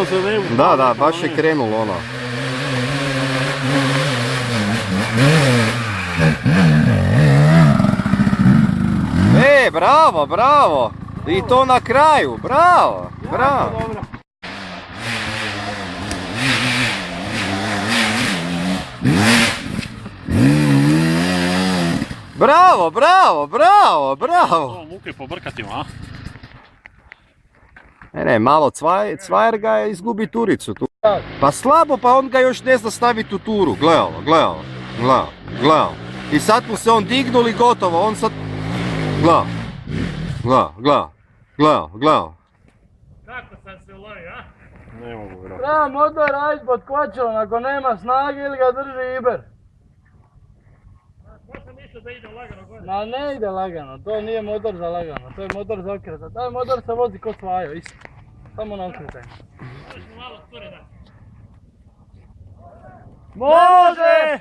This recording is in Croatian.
što se ne... Da, baš je krenulo ono. Bravo! I to na kraju, bravo! Bravo! Ovo muke pobrkati, a? Ne, malo Cvajer ga je izgubi turicu tu. Pa slabo, pa on ga još ne zna staviti u turu. Gle ovo. I sad mu se on dignuli i gotovo, on sad... Gle ovo. Kako sad se ulovi, a? Ne mogu vjerati. Treba motor raditi pod kvačom, ako nema snage ili ga drži Iber. Baš sam mislio da ide lagano gore. Ma ne ide lagano, to nije motor za lagano, to je motor za okreta. Taj motor se vozi ko svajo, isto. Samo na okretanju. Možeš mu malo spore da. Može!